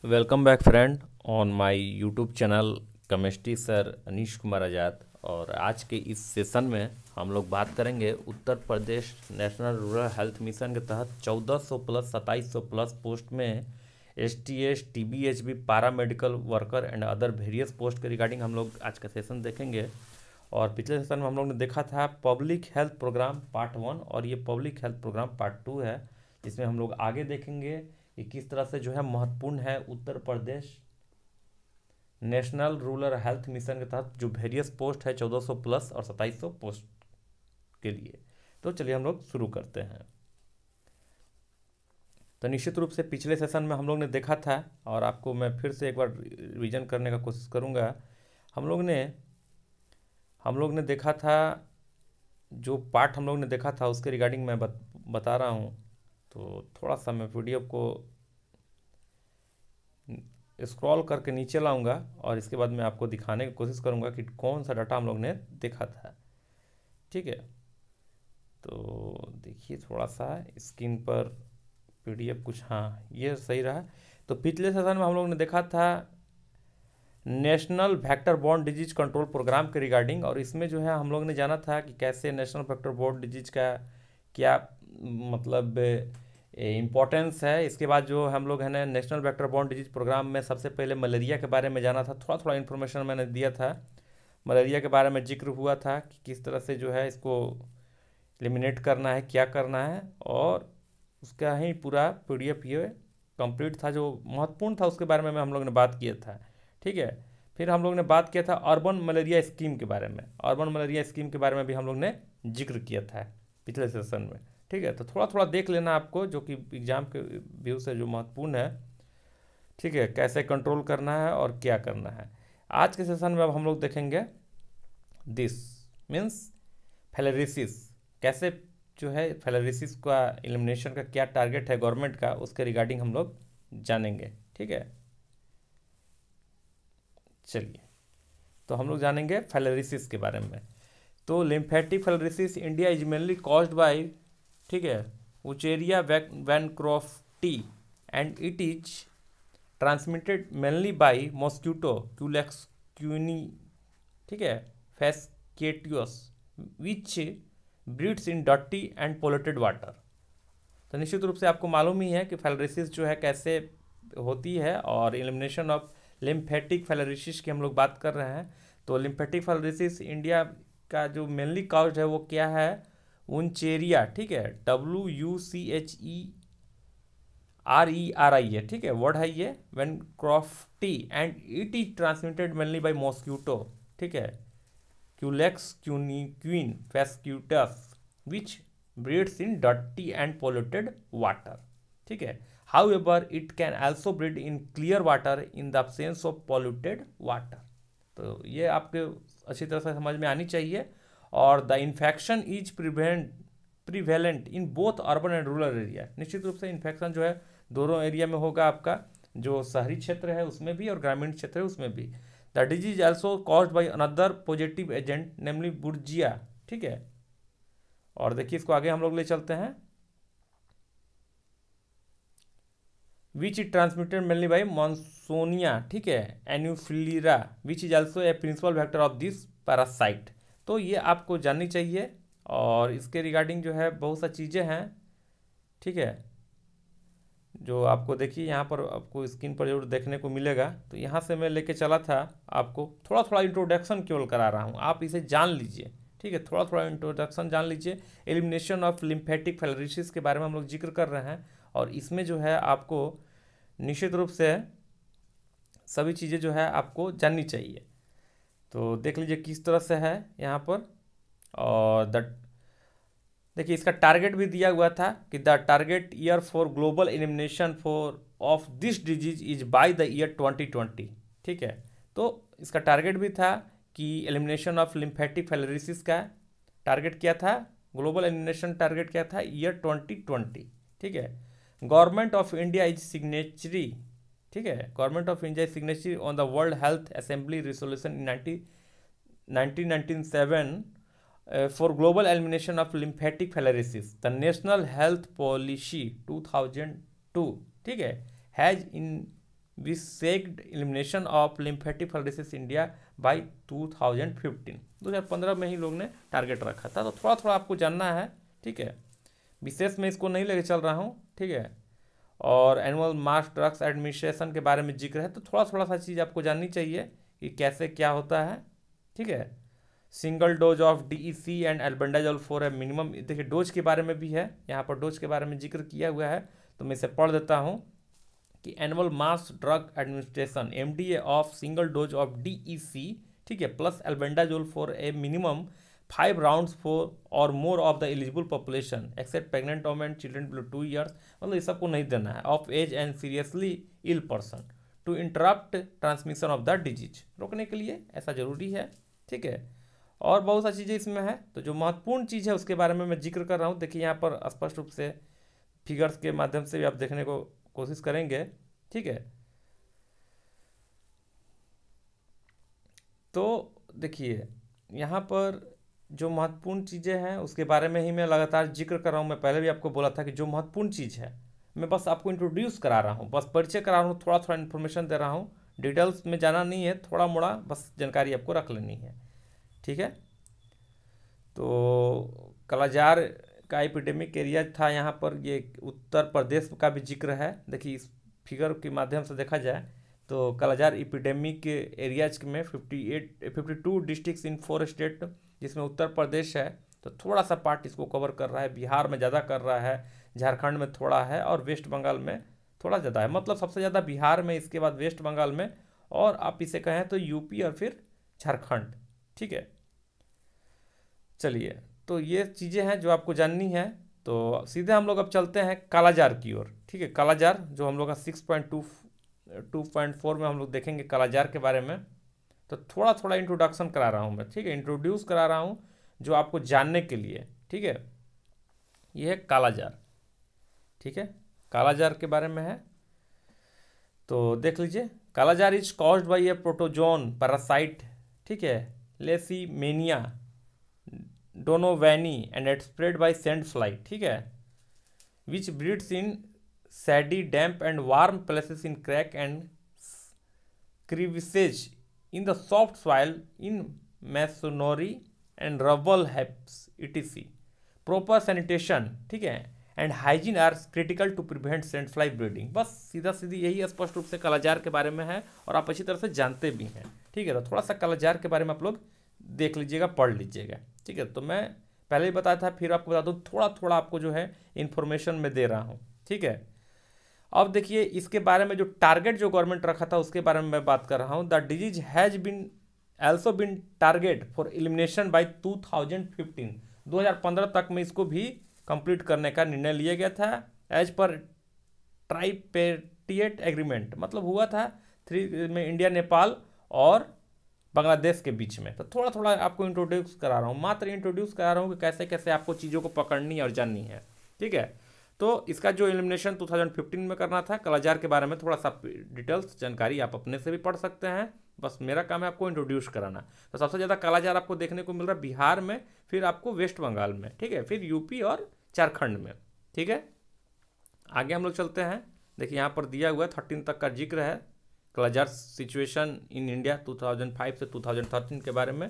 Welcome back friend on my YouTube channel chemistry sir Anish Kumar Azad. और आज के इस सेशन में हम लोग बात करेंगे Uttar Pradesh national rural health mission के तहत 1400 प्लस 2700 प्लस पोस्ट में STS TBHB पारा medical worker and other various post के रिगार्डिंग हम लोग आज का सेशन देखेंगे। और पिछले सेशन में हम लोग ने देखा था पब्लिक हेल्थ प्रोग्राम पार्ट 1 और ये पब्लिक हेल्थ प्रोग्राम पार्ट 2 है, जिसमें हम लोग आगे देखेंगे कि किस तरह से जो है महत्वपूर्ण है Uttar Pradesh national rural health mission के तहत जो वेरियस पोस्ट है 1400 प्लस और 2700 पोस्ट के लिए। तो चलिए हम लोग शुरू करते हैं। तो निश्चित रूप से पिछले सेशन में हम लोग ने देखा था और आपको मैं फिर से एक बार रिवीजन करने का कोशिश करूंगा। हम लोग ने देखा था जो पार्ट हम लोग ने देखा था उसके रिगार्डिंग मैं बता रहा हूँ। तो थोड़ा सा मैं वीडियो को स्क्रॉल करके नीचे लाऊंगा और इसके बाद मैं आपको दिखाने की कोशिश करूंगा कि कौन सा डाटा हम लोग ने देखा था। ठीक है, तो देखिए थोड़ा सा स्क्रीन पर PDF कुछ, हाँ ये सही रहा। तो पिछले सेशन में हम लोग ने देखा था national vector borne disease control programme के रिगार्डिंग, और इसमें जो है हम लोग ने जाना था कि कैसे नेशनल वेक्टर बॉर्न डिजीज का क्या मतलब इम्पोर्टेंस है। इसके बाद जो हम लोग है ना national vector borne disease programme में सबसे पहले मलेरिया के बारे में जाना था। थोड़ा थोड़ा इन्फॉर्मेशन मैंने दिया था, मलेरिया के बारे में जिक्र हुआ था कि किस तरह से जो है इसको एलिमिनेट करना है, क्या करना है, और उसका ही पूरा PDF ये कंप्लीट था। जो महत्वपूर्ण था उसके बारे में हम लोग ने बात किया था। ठीक है, फिर हम लोग ने बात किया था अर्बन मलेरिया स्कीम के बारे में। अर्बन मलेरिया स्कीम के बारे में भी हम लोग ने जिक्र किया था पिछले सेशन में। ठीक है, तो थोड़ा थोड़ा देख लेना आपको, जो कि एग्जाम के व्यू से जो महत्वपूर्ण है। ठीक है, कैसे कंट्रोल करना है और क्या करना है। आज के सेशन में अब हम लोग देखेंगे दिस मीन्स फिलेरिसिस, कैसे जो है फिलेरिसिस का एलिमिनेशन का क्या टारगेट है गवर्नमेंट का, उसके रिगार्डिंग हम लोग जानेंगे। ठीक है, चलिए तो हम लोग जानेंगे फिलेरिसिस के बारे में। तो lymphatic filariasis India is mainly caused by, ठीक है, Wuchereria bancrofti and it is transmitted mainly by mosquito Culex quinque, ठीक है, fasciatus which breeds in dirty and polluted water. तो निश्चित रूप से आपको मालूम ही है कि फिलेरिसिस जो है कैसे होती है, और एलिमिनेशन ऑफ लिम्फेटिक फिलेरिसिस की हम लोग बात कर रहे हैं। तो लिम्फेटिक फिलेरिसिस इंडिया का जो मेनली कॉज है वो क्या है, उनचेरिया, ठीक है, WUCHERERI है, ठीक है, वर्ड है ये, bancrofti and it is transmitted mainly by mosquito, ठीक है, Culex quinque fasciatus which breeds in dirty and polluted water. ठीक है, however it can also breed in clear water in the absence of polluted water. तो ये आपके अच्छी तरह से समझ में आनी चाहिए। और the infection is prevalent in both urban and rural area. निश्चित रूप से इन्फेक्शन जो है दोनों एरिया में होगा, आपका जो शहरी क्षेत्र है उसमें भी और ग्रामीण क्षेत्र है उसमें भी। The disease also caused by another positive agent namely Brugia. ठीक है, और देखिए इसको आगे हम लोग ले चलते हैं। Which is transmitted mainly by Mansonia, ठीक है, Anopheles which is also a principal vector of this parasite. तो ये आपको जाननी चाहिए, और इसके रिगार्डिंग जो है बहुत सा चीज़ें हैं। ठीक है, जो आपको देखिए यहाँ पर आपको स्क्रीन पर जरूर देखने को मिलेगा। तो यहाँ से मैं लेके चला था, आपको थोड़ा थोड़ा इंट्रोडक्शन केवल करा रहा हूँ, आप इसे जान लीजिए। ठीक है, थोड़ा थोड़ा इंट्रोडक्शन जान लीजिए। एलिमिनेशन ऑफ लिम्फेटिक फिलेरिसिस के बारे में हम लोग जिक्र कर रहे हैं, और इसमें जो है आपको निश्चित रूप से सभी चीज़ें जो है आपको जाननी चाहिए। तो देख लीजिए किस तरह से है यहाँ पर। और देखिए इसका टारगेट भी दिया हुआ था कि the target year for global elimination for of this disease is by the year 2020। ठीक है, तो इसका टारगेट भी था कि एलिमिनेशन ऑफ लिम्फेटिक फिलेरिसिस का टारगेट क्या था, ग्लोबल एलिमिनेशन टारगेट क्या था, ईयर 2020। ठीक है, government of India is signatory, ठीक है, government of India is signatory on the world health assembly resolution in 1997 for global elimination of lymphatic filariasis, the National Health Policy 2002, ठीक है, has we sacked elimination of lymphatic filariasis India by 2015। 2015 में ही लोग ने target रखा था। तो थोड़ा थोड़ा आपको जानना है, ठीक है, विशेष में इसको नहीं लेके चल रहा हूँ, ठीक है। और एनुअल मास ड्रग्स एडमिनिस्ट्रेशन के बारे में जिक्र है, तो थोड़ा थोड़ा सा चीज़ आपको जाननी चाहिए कि कैसे क्या होता है, ठीक है। Single dose of DEC and albendazole for a minimum, देखिए डोज के बारे में भी है, यहाँ पर डोज के बारे में जिक्र किया हुआ है, तो मैं इसे पढ़ देता हूँ कि annual mass drug administration MDA of single dose of DEC, ठीक है, plus albendazole for a minimum 5 rounds for or more of the eligible population except pregnant women children below 2 years, मतलब ये सबको नहीं देना है, of age and seriously ill person to interrupt transmission of the disease, रोकने के लिए ऐसा जरूरी है, ठीक है। और बहुत सारी चीज़ें इसमें है, तो जो महत्वपूर्ण चीज़ है उसके बारे में मैं जिक्र कर रहा हूँ। देखिए यहाँ पर स्पष्ट रूप से फिगर्स के माध्यम से भी आप देखने को कोशिश करेंगे, ठीक है। तो देखिए यहाँ पर जो महत्वपूर्ण चीज़ें हैं उसके बारे में ही मैं लगातार जिक्र कर रहा हूँ। मैं पहले भी आपको बोला था कि जो महत्वपूर्ण चीज़ है मैं बस आपको इंट्रोड्यूस करा रहा हूँ, बस परिचय करा रहा हूँ, थोड़ा थोड़ा इन्फॉर्मेशन दे रहा हूँ, डिटेल्स में जाना नहीं है, थोड़ा मोड़ा बस जानकारी आपको रख लेनी है, ठीक है। तो कालाजार का एपिडेमिक एरिया था यहाँ पर, ये उत्तर प्रदेश का भी जिक्र है। देखिए इस फिगर के माध्यम से देखा जाए तो कालाजार एपिडेमिक एरियाज में 52 डिस्ट्रिक्ट्स इन 4 स्टेट, जिसमें उत्तर प्रदेश है तो थोड़ा सा पार्ट इसको कवर कर रहा है, बिहार में ज़्यादा कर रहा है, झारखंड में थोड़ा है और वेस्ट बंगाल में थोड़ा ज़्यादा है, मतलब सबसे ज़्यादा बिहार में, इसके बाद वेस्ट बंगाल में, और आप इसे कहें तो यूपी और फिर झारखंड, ठीक है। चलिए तो ये चीज़ें हैं जो आपको जाननी है। तो सीधे हम लोग अब चलते हैं कालाजार की ओर, ठीक है। कालाजार जो हम लोग का 6.2.4 में हम लोग देखेंगे कालाजार के बारे में। तो थोड़ा थोड़ा इंट्रोडक्शन करा रहा हूँ मैं, ठीक है, इंट्रोड्यूस करा रहा हूँ जो आपको जानने के लिए, ठीक है। ये है कालाजार, ठीक है, कालाजार के बारे में है। तो देख लीजिए, kala azar is caused by a protozoan parasite, ठीक है, Leishmania donovani and it spread by sand fly, ठीक है, which breeds in sandy damp and warm places in crack and crevices in the soft soil in masonry and rubble heaps etc. proper sanitation, ठीक है, and hygiene are critical to prevent sand fly breeding. बस सीधा सीधी यही स्पष्ट रूप से कालाजार के बारे में है और आप अच्छी तरह से जानते भी हैं, ठीक है। तो थोड़ा सा कालाजार के बारे में आप लोग देख लीजिएगा, पढ़ लीजिएगा, ठीक है। तो मैं पहले ही बताया था, फिर आपको बता दूँ, थोड़ा थोड़ा आपको जो है इन्फॉर्मेशन में दे रहा हूँ, ठीक है। अब देखिए इसके बारे में जो टारगेट जो गवर्नमेंट रखा था उसके बारे में मैं बात कर रहा हूँ। The disease has been also been target for elimination by 2015, 2015 तक में इसको भी कंप्लीट करने का निर्णय लिया गया था एज पर ट्राइपेटिएट एग्रीमेंट, मतलब हुआ था 3 में इंडिया, नेपाल और बांग्लादेश के बीच में। तो थोड़ा थोड़ा आपको इंट्रोड्यूस करा रहा हूँ, मात्र इंट्रोड्यूस करा रहा हूँ कि कैसे कैसे आपको चीज़ों को पकड़नी और जाननी है, ठीक है। तो इसका जो एलिमिनेशन 2015 में करना था, कालाजार के बारे में थोड़ा सा डिटेल्स जानकारी आप अपने से भी पढ़ सकते हैं, बस मेरा काम है आपको इंट्रोड्यूस कराना। तो सबसे ज़्यादा कालाजार आपको देखने को मिल रहा है बिहार में, फिर आपको वेस्ट बंगाल में, ठीक है, फिर यूपी और झारखंड में, ठीक है। आगे हम लोग चलते हैं। देखिए यहाँ पर दिया हुआ 13 तक का जिक्र है कालाजार सिचुएशन इन इंडिया 2005 से 2013 के बारे में।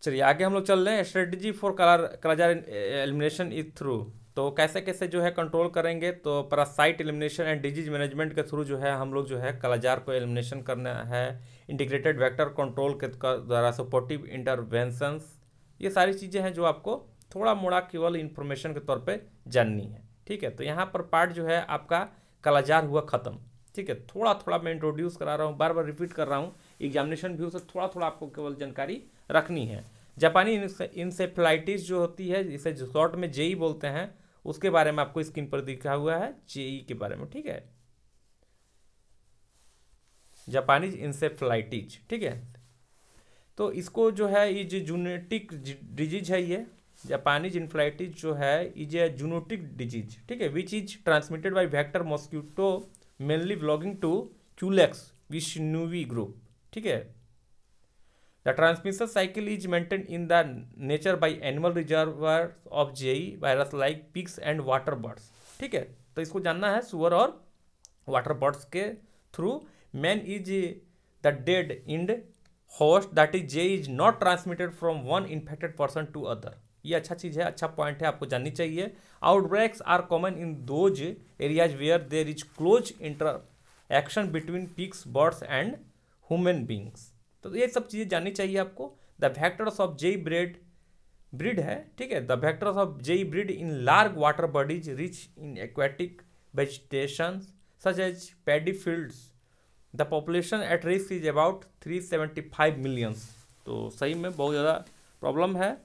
चलिए आगे हम लोग चल रहे हैं। Strategy for kala-azar elimination is through, तो कैसे कैसे जो है कंट्रोल करेंगे, तो parasite elimination and disease management के थ्रू जो है हम लोग जो है कालाजार को एलिमिनेशन करना है। इंटीग्रेटेड वेक्टर कंट्रोल के द्वारा सपोर्टिव इंटरवेंशंस, ये सारी चीज़ें हैं जो आपको थोड़ा मोड़ा केवल इन्फॉर्मेशन के तौर पे जाननी है, ठीक है। तो यहाँ पर पार्ट जो है आपका कालाजार हुआ ख़त्म, ठीक है। थोड़ा थोड़ा मैं इंट्रोड्यूस करा रहा हूँ, बार बार रिपीट कर रहा हूँ, एग्जामिनेशन व्यू से थोड़ा थोड़ा आपको केवल जानकारी रखनी है। जापानी इंसेफ्लाइटिस जो होती है, इसे शॉर्ट में जेई बोलते हैं, उसके बारे में आपको स्क्रीन पर दिखा हुआ है जेई के बारे में, ठीक है, जापानीज इंसेफ्लाइटिस, ठीक है। तो इसको जो है ये जूनोटिक डिजीज है, ये जापानीज इंफ्लाइटिस जो है ये जूनोटिक डिजीज, ठीक है, which is transmitted by vector mosquito mainly belonging to Culex vishnui group, ठीक है। The transmission cycle is maintained in the nature by animal reservoirs of JE virus like pigs and water birds, ठीक है। तो इसको जानना है सुअर और वाटर बर्ड्स के through. Man is the dead end host that is J is not transmitted from one infected person to other. ये अच्छा चीज़ है, अच्छा पॉइंट है, आपको जाननी चाहिए। Outbreaks are common in those areas where there is close interaction between pigs, birds and human beings. तो ये सब चीज़ें जाननी चाहिए आपको। The vectors of JE breed है, ठीक है। The vectors of JE breed in large water bodies rich in aquatic vegetation such as paddy fields. The population at risk is about 375 millions. तो सही में बहुत ज़्यादा प्रॉब्लम है।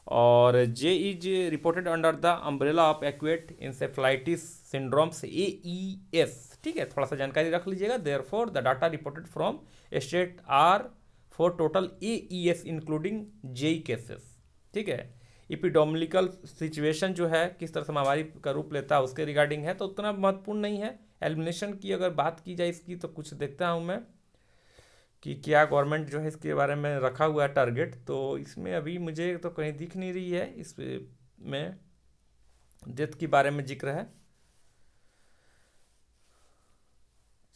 और जे is reported under the umbrella of acute encephalitis syndromes AES, ठीक है। थोड़ा सा जानकारी रख लीजिएगा। Therefore the data reported from state are for total AES including JE cases, ठीक है। इपिडोमिकल सिचुएशन जो है किस तरह से महामारी का रूप लेता है उसके रिगार्डिंग है, तो उतना महत्वपूर्ण नहीं है। एलिमिनेशन की अगर बात की जाए इसकी, तो कुछ देखता हूँ मैं कि क्या गवर्नमेंट जो है इसके बारे में रखा हुआ है टारगेट। तो इसमें अभी मुझे तो कहीं दिख नहीं रही है इसमें डेथ के बारे में जिक्र है।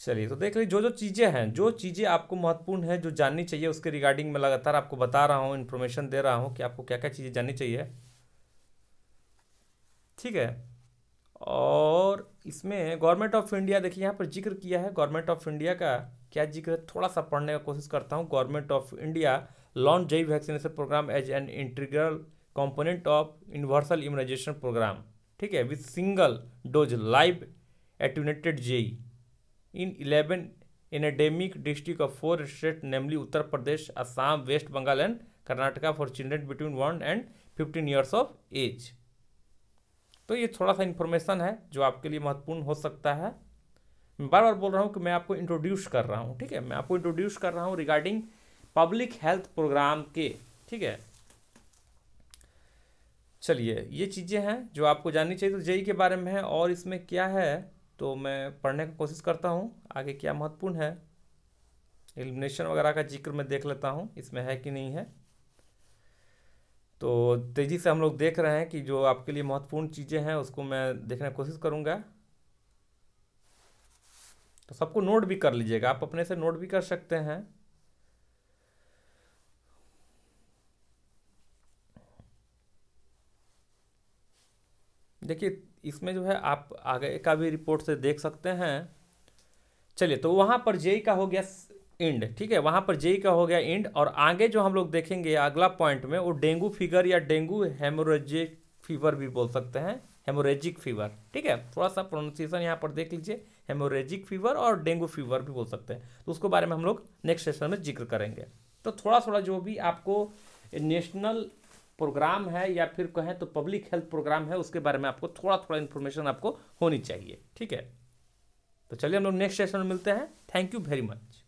चलिए तो देख लीजिए जो चीज़ें हैं, जो चीज़ें आपको महत्वपूर्ण है, जो जाननी चाहिए उसके रिगार्डिंग में लगातार आपको बता रहा हूँ, इन्फॉर्मेशन दे रहा हूँ कि आपको क्या क्या चीज़ें जाननी चाहिए, ठीक है। और इसमें गवर्नमेंट ऑफ इंडिया देखिए यहाँ पर जिक्र किया है। गवर्नमेंट ऑफ इंडिया का क्या जिक्र है, थोड़ा सा पढ़ने का कोशिश करता हूँ। Government of India launch JE vaccination programme as an integral component of universal immunisation programme, ठीक है, with single dose live attenuated JE in 11 endemic district of 4 state namely Uttar Pradesh, Assam, West Bengal and Karnataka for children between 1 and 15 years of age. तो ये थोड़ा सा information है जो आपके लिए महत्वपूर्ण हो सकता है। मैं बार बार बोल रहा हूँ कि मैं आपको इंट्रोड्यूस कर रहा हूँ, ठीक है। मैं आपको इंट्रोड्यूस कर रहा हूँ रिगार्डिंग पब्लिक हेल्थ प्रोग्राम के, ठीक है। चलिए ये चीज़ें हैं जो आपको जाननी चाहिए, तो जेई के बारे में है। और इसमें क्या है तो मैं पढ़ने की कोशिश करता हूँ आगे क्या महत्वपूर्ण है। एलिमिनेशन वगैरह का जिक्र मैं देख लेता हूँ इसमें है कि नहीं है। तो तेज़ी से हम लोग देख रहे हैं कि जो आपके लिए महत्वपूर्ण चीज़ें हैं उसको मैं देखने की कोशिश करूँगा। तो सबको नोट भी कर लीजिएगा, आप अपने से नोट भी कर सकते हैं। देखिए इसमें जो है आप आगे का भी रिपोर्ट से देख सकते हैं। चलिए तो वहाँ पर जेई का हो गया इंड, ठीक है, वहाँ पर जेई का हो गया इंड। और आगे जो हम लोग देखेंगे अगला पॉइंट में वो डेंगू फीवर या डेंगू हेमोरेजिक फीवर भी बोल सकते हैं, हेमोरेजिक फीवर, ठीक है। थोड़ा सा प्रोनाउंसिएशन यहाँ पर देख लीजिए, हेमोरेजिक फीवर और डेंगू फीवर भी बोल सकते हैं। तो उसके बारे में हम लोग नेक्स्ट सेशन में जिक्र करेंगे। तो थोड़ा थोड़ा जो भी आपको नेशनल प्रोग्राम है या फिर कहें तो पब्लिक हेल्थ प्रोग्राम है उसके बारे में आपको थोड़ा थोड़ा इन्फॉर्मेशन आपको होनी चाहिए, ठीक है। तो चलिए हम लोग नेक्स्ट सेशन में मिलते हैं। Thank you very much.